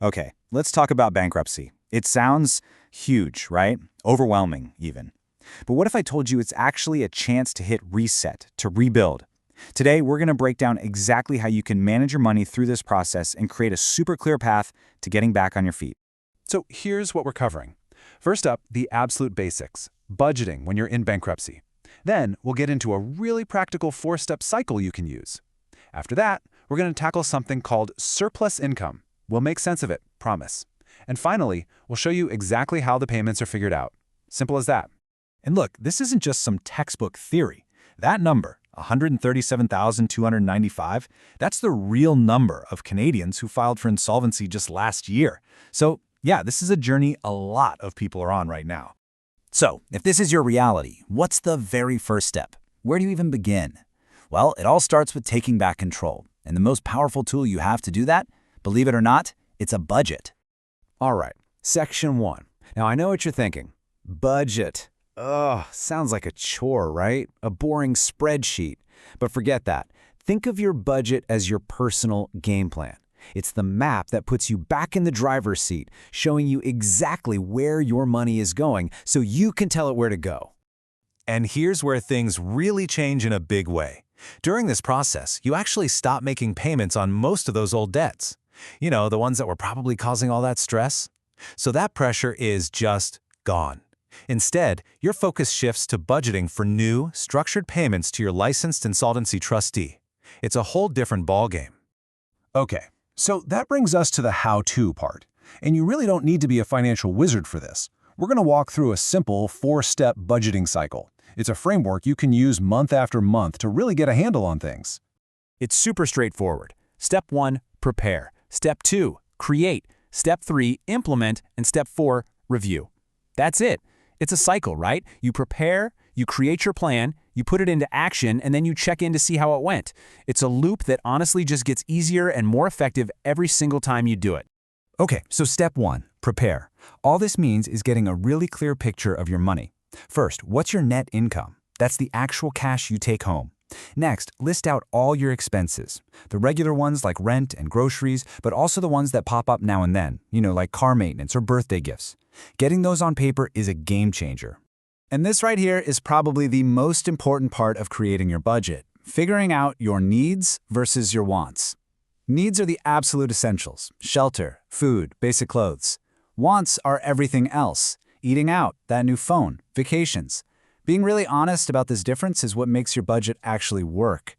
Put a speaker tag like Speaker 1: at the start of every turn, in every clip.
Speaker 1: Okay, let's talk about bankruptcy. It sounds huge, right? Overwhelming, even. But what if I told you it's actually a chance to hit reset, to rebuild? Today, we're going to break down exactly how you can manage your money through this process and create a super clear path to getting back on your feet.
Speaker 2: So here's what we're covering. First up, the absolute basics, budgeting when you're in bankruptcy. Then we'll get into a really practical 4-step cycle you can use. After that, we're going to tackle something called surplus income. We'll make sense of it, promise. And finally, we'll show you exactly how the payments are figured out. Simple as that.
Speaker 1: And look, this isn't just some textbook theory. That number, 137,295, that's the real number of Canadians who filed for insolvency just last year. So, yeah, this is a journey a lot of people are on right now. So, if this is your reality, what's the very first step? Where do you even begin? Well, it all starts with taking back control. And the most powerful tool you have to do that, believe it or not, it's a budget.
Speaker 2: All right, section 1. Now, I know what you're thinking. Budget. Ugh, sounds like a chore, right? A boring spreadsheet. But forget that. Think of your budget as your personal game plan. It's the map that puts you back in the driver's seat, showing you exactly where your money is going so you can tell it where to go.
Speaker 3: And here's where things really change in a big way. During this process, you actually stop making payments on most of those old debts. You know, the ones that were probably causing all that stress. So that pressure is just gone. Instead, your focus shifts to budgeting for new, structured payments to your licensed insolvency trustee. It's a whole different ballgame.
Speaker 4: Okay, so that brings us to the how-to part. And you really don't need to be a financial wizard for this. We're going to walk through a simple 4-step budgeting cycle. It's a framework you can use month after month to really get a handle on things.
Speaker 1: It's super straightforward. Step 1, prepare. Step 2, create. Step 3, implement. And step 4, review. That's it. It's a cycle, right? You prepare, you create your plan, you put it into action, and then you check in to see how it went. It's a loop that honestly just gets easier and more effective every single time you do it. Okay, so step 1, prepare. All this means is getting a really clear picture of your money. First, what's your net income? That's the actual cash you take home. Next, list out all your expenses. The regular ones like rent and groceries, but also the ones that pop up now and then, like car maintenance or birthday gifts. Getting those on paper is a game changer. And this right here is probably the most important part of creating your budget, figuring out your needs versus your wants. Needs are the absolute essentials: shelter, food, basic clothes. Wants are everything else: eating out, that new phone, vacations. Being really honest about this difference is what makes your budget actually work.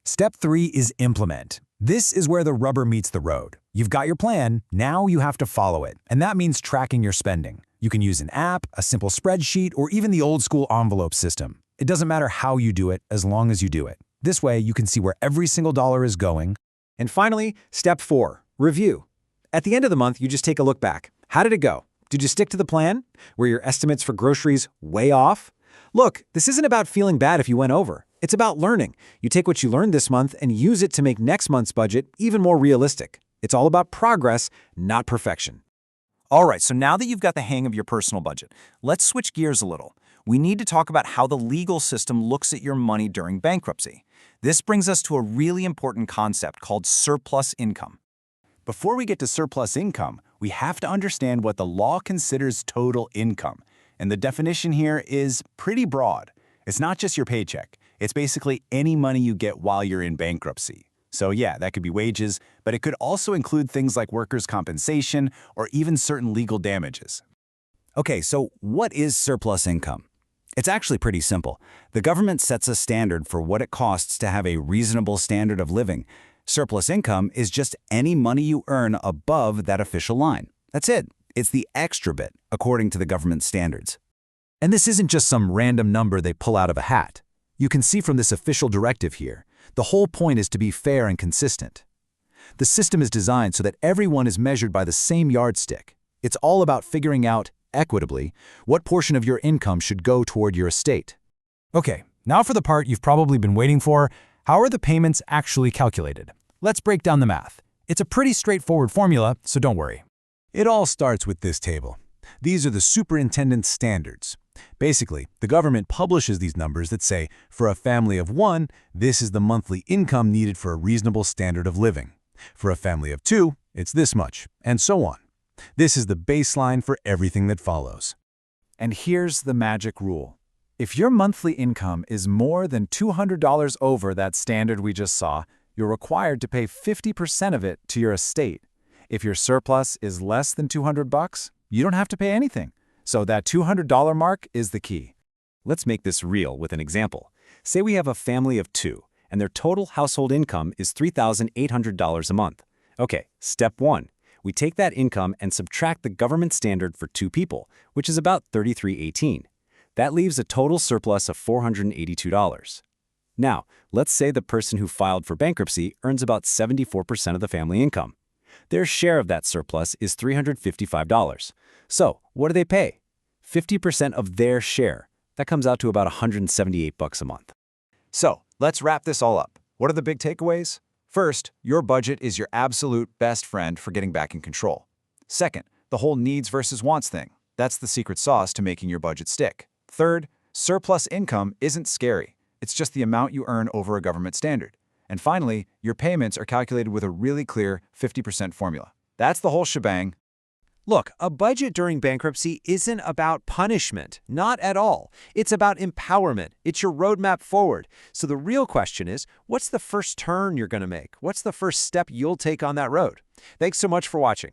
Speaker 3: Step 3 is implement. This is where the rubber meets the road. You've got your plan, now you have to follow it, and that means tracking your spending. You can use an app, a simple spreadsheet, or even the old-school envelope system. It doesn't matter how you do it, as long as you do it. This way, you can see where every single dollar is going.
Speaker 2: And finally, step 4, review. At the end of the month, you just take a look back. How did it go? Did you stick to the plan? Were your estimates for groceries way off? Look, this isn't about feeling bad if you went over. It's about learning. You take what you learned this month and use it to make next month's budget even more realistic. It's all about progress, not perfection.
Speaker 1: All right, so now that you've got the hang of your personal budget, let's switch gears a little. We need to talk about how the legal system looks at your money during bankruptcy. This brings us to a really important concept called surplus income. Before we get to surplus income, we have to understand what the law considers total income. And the definition here is pretty broad. It's not just your paycheck. It's basically any money you get while you're in bankruptcy. So yeah, that could be wages, but it could also include things like workers' compensation or even certain legal damages. Okay, so what is surplus income? It's actually pretty simple. The government sets a standard for what it costs to have a reasonable standard of living. Surplus income is just any money you earn above that official line. That's it. It's the extra bit, according to the government standards. And this isn't just some random number they pull out of a hat. You can see from this official directive here, the whole point is to be fair and consistent. The system is designed so that everyone is measured by the same yardstick. It's all about figuring out, equitably, what portion of your income should go toward your estate. Okay, now for the part you've probably been waiting for. How are the payments actually calculated? Let's break down the math. It's a pretty straightforward formula, so don't worry. It all starts with this table. These are the superintendent's standards. Basically, the government publishes these numbers that say, for a family of 1, this is the monthly income needed for a reasonable standard of living.
Speaker 3: For a family of 2, it's this much, and so on. This is the baseline for everything that follows.
Speaker 2: And here's the magic rule. If your monthly income is more than $200 over that standard we just saw, you're required to pay 50% of it to your estate. If your surplus is less than $200, you don't have to pay anything. So that $200 mark is the key.
Speaker 1: Let's make this real with an example. Say we have a family of 2, and their total household income is $3,800 a month. Okay, step 1. We take that income and subtract the government standard for 2 people, which is about $3,318. That leaves a total surplus of $482. Now, let's say the person who filed for bankruptcy earns about 74% of the family income. Their share of that surplus is $355. So, what do they pay? 50% of their share. That comes out to about $178 a month.
Speaker 2: So, let's wrap this all up. What are the big takeaways? First, your budget is your absolute best friend for getting back in control. Second, the whole needs versus wants thing. That's the secret sauce to making your budget stick. Third, surplus income isn't scary. It's just the amount you earn over a government standard. And finally, your payments are calculated with a really clear 50% formula. That's the whole shebang.
Speaker 5: Look, a budget during bankruptcy isn't about punishment, not at all. It's about empowerment. It's your roadmap forward. So the real question is, what's the first turn you're going to make? What's the first step you'll take on that road? Thanks so much for watching.